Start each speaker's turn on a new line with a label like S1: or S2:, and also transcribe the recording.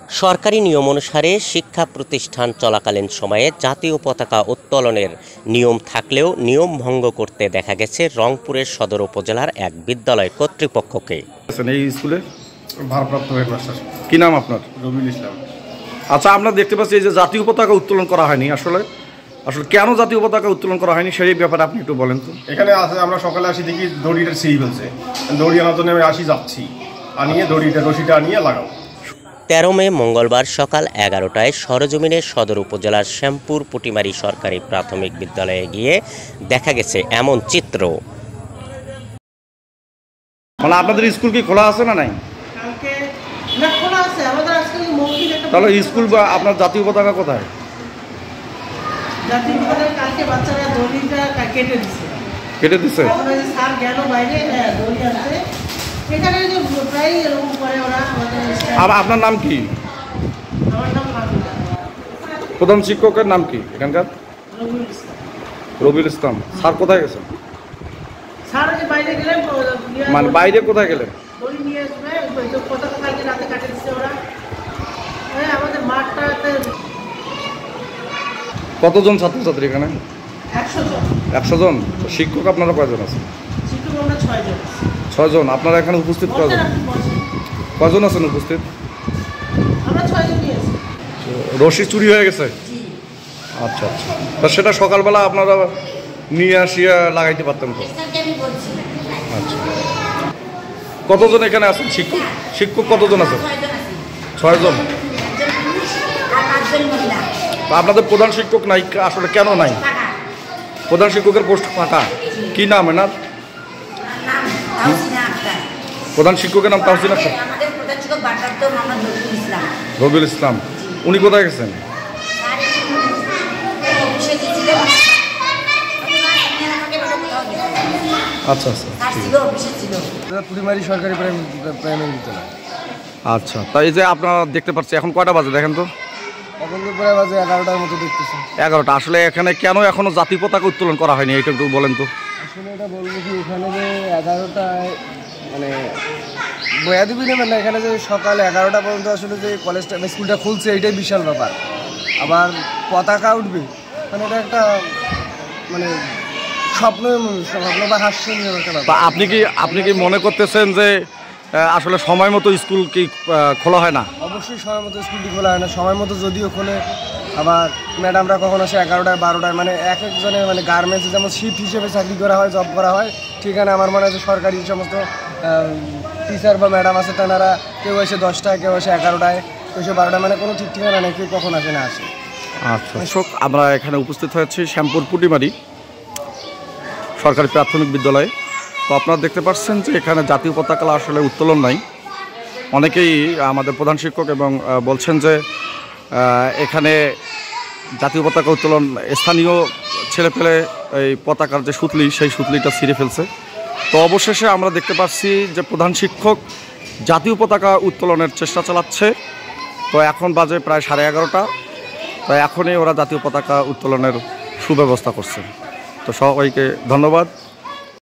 S1: সরকারি নিয়ম অনুসারে শিক্ষা প্রতিষ্ঠান চলাকালীন সময়ে জাতীয় পতাকা উত্তোলনের নিয়ম থাকলেও নিয়ম ভঙ্গ করতে দেখা গেছে রংপুরের সদর উপজেলার এক বিদ্যালয় কর্তৃপক্ষকে।
S2: এই স্কুলে
S3: ভারপ্রাপ্ত হেডমাস্টার।
S2: কি নাম আপনার?
S3: রবিউল ইসলাম।
S2: আচ্ছা, আমরা দেখতে পাচ্ছি এই যে জাতীয় পতাকা উত্তোলন করা হয়নি, আসলে কেন জাতীয় পতাকা উত্তোলন করা হয়নি সেই ব্যাপারে আপনি একটু বলেন তো।
S3: এখানে আছে, আমরা সকালে আসি দেখি দড়িটা ছিঁড়ে ফেলছে, দড়ি আনার জন্য আমি যাচ্ছি আনিয়ে রশিটা আনিয়ে লাগাও।
S1: 13 মে মঙ্গলবার সকাল 11টায় সরেজমিনে সদর উপজেলার শ্যামপুর পুটিমারি সরকারি প্রাথমিক বিদ্যালয়ে গিয়ে দেখা গেছে এমন চিত্র।
S2: মানে আপনাদের স্কুল কি খোলা আছে না নাই? তাহলে স্কুল বা আপনার জাতীয় পতাকা কোথায়? কেটে দিচ্ছে। আপনার নাম কি? প্রধান শিক্ষকের নাম কি এখানকার? রবিউল ইসলাম। স্যার কোথায় গেছেন? মানে বাইরে কোথায় গেলেন? কতজন ছাত্রছাত্রী এখানে? 100 জন। শিক্ষক আপনারা কয়জন আছেন? 6 জন। আপনারা এখানে উপস্থিত কয়জন আছেন উপস্থিত? রশি চুরি হয়ে গেছে। আচ্ছা আচ্ছা, তা সেটা সকালবেলা আপনারা নিয়ে আসিয়া লাগাইতে পারতেন তো। আচ্ছা, কতজন এখানে আছেন? শিক্ষক কতজন আছেন? 6 জন। আপনাদের প্রধান শিক্ষক নাই, আসলে কেন নাই? প্রধান শিক্ষকের পোস্ট ফাঁকা। কি নাম এনার? প্রধান শিক্ষকের নাম তাহসিন আক্তার। রবিউল ইসলাম। উনি কোথায় গেছেন? আচ্ছা আচ্ছা,
S4: পুটিমারি সরকারি প্রাইমারি বিদ্যালয়।
S2: আচ্ছা, তাই এই যে আপনারা দেখতে পাচ্ছি এখন কয়টা বাজে দেখেন তো?
S4: এখন তো প্রায় বাজে 11টার মতো দেখতেছি।
S2: 11টা। আসলে এখানে কেন এখনো জাতীয় পতাকা উত্তোলন করা হয়নি এটা একটু বলেন তো।
S4: আসলে এটা বলবো কি, এখানে যে 11টায় মানে বয়া দিবি নেবেন না, এখানে যে সকাল 11টা পর্যন্ত আসলে যে কলেজটা স্কুলটা খুলছে এইটাই বিশাল ব্যাপার। আবার পতাকা উঠবে মানে এটা একটা মানে স্বপ্ন বা হাস্যনীয় একটা ব্যাপার।
S2: আপনি কি মনে করতেছেন যে আসলে সময় মতো স্কুল কি খোলা হয় না?
S4: অবশ্যই সময় মতো স্কুলটি খোলা হয় না। সময় মতো যদিও খোলে, আবার ম্যাডামরা কখন আসে 11টায় 12টায়, মানে এক একজনের মানে গার্মেন্টসে যেমন শিফট হিসেবে চাকরি করা হয়, জব করা হয়, ঠিকানা আমার মনে হয় সরকারি সমস্ত টিচার বা ম্যাডাম আছে তারা কেউ এসে 10টায়, কেউ এসে 11টায়, কেউ এসে 12টায়, মানে কোনো ঠিক ঠিকানা নেই কেউ কখন আসে না আসে।
S2: আচ্ছা, আমরা এখানে উপস্থিত হয়েছি শ্যামপুর পুটিমারি সরকারি প্রাথমিক বিদ্যালয়ে। তো আপনারা দেখতে পাচ্ছেন যে এখানে জাতীয় পতাকা আসলে উত্তোলন নাই। অনেকেই আমাদের প্রধান শিক্ষক এবং বলছেন যে এখানে জাতীয় পতাকা উত্তোলন স্থানীয় ছেলেপেলে এই পতাকার যে সুতলি সেই সুতলিটা ছিঁড়ে ফেলছে। তো অবশেষে আমরা দেখতে পাচ্ছি যে প্রধান শিক্ষক জাতীয় পতাকা উত্তোলনের চেষ্টা চালাচ্ছে। তো এখন বাজে প্রায় 11:30। তো এখনই ওরা জাতীয় পতাকা উত্তোলনের সুব্যবস্থা করছে। তো সবাইকে ধন্যবাদ।